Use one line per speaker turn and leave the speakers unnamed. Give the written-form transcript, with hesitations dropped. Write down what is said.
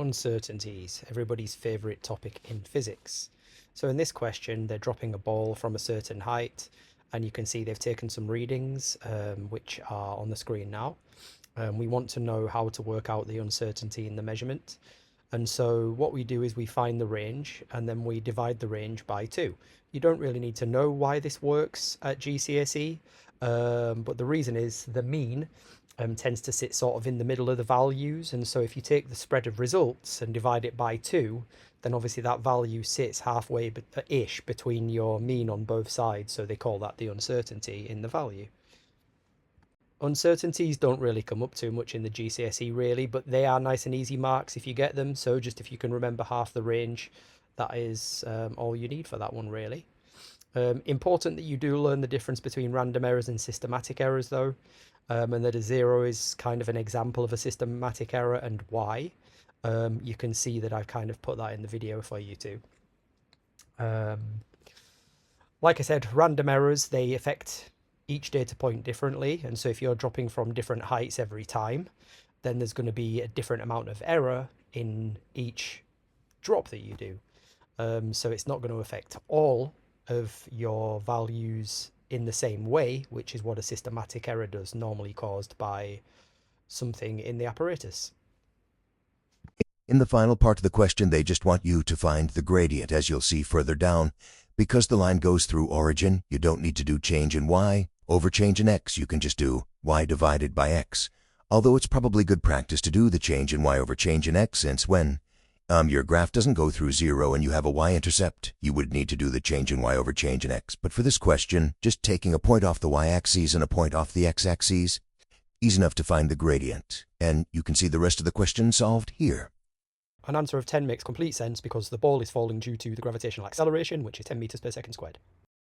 Uncertainties, everybody's favourite topic in physics. So in this question, they're dropping a ball from a certain height, and you can see they've taken some readings, which are on the screen now. We want to know how to work out the uncertainty in the measurement. And so what we do is we find the range, and then we divide the range by 2. You don't really need to know why this works at GCSE, but the reason is the mean tends to sit sort of in the middle of the values. And so if you take the spread of results and divide it by 2, then obviously that value sits halfway-ish between your mean on both sides. So they call that the uncertainty in the value. Uncertainties don't really come up too much in the GCSE really, but they are nice and easy marks if you get them. So just if you can remember half the range, that is all you need for that one really. Important that you do learn the difference between random errors and systematic errors though, and that a 0 is kind of an example of a systematic error and why. You can see that I've kind of put that in the video for you too. Like I said, random errors, they affect each data point differently, and so if you're dropping from different heights every time, then there's going to be a different amount of error in each drop that you do. So it's not going to affect all of your values in the same way, which is what a systematic error does, normally caused by something in the apparatus.
In the final part of the question, they just want you to find the gradient, as you'll see further down. Because the line goes through origin, you don't need to do change in y over change in x. You can just do y divided by x. Although it's probably good practice to do the change in y over change in x, since when your graph doesn't go through 0 and you have a y-intercept, you would need to do the change in y over change in x. But for this question, just taking a point off the y-axis and a point off the x-axis, easy enough to find the gradient. And you can see the rest of the question solved here.
An answer of 10 makes complete sense because the ball is falling due to the gravitational acceleration, which is 10 meters per second squared.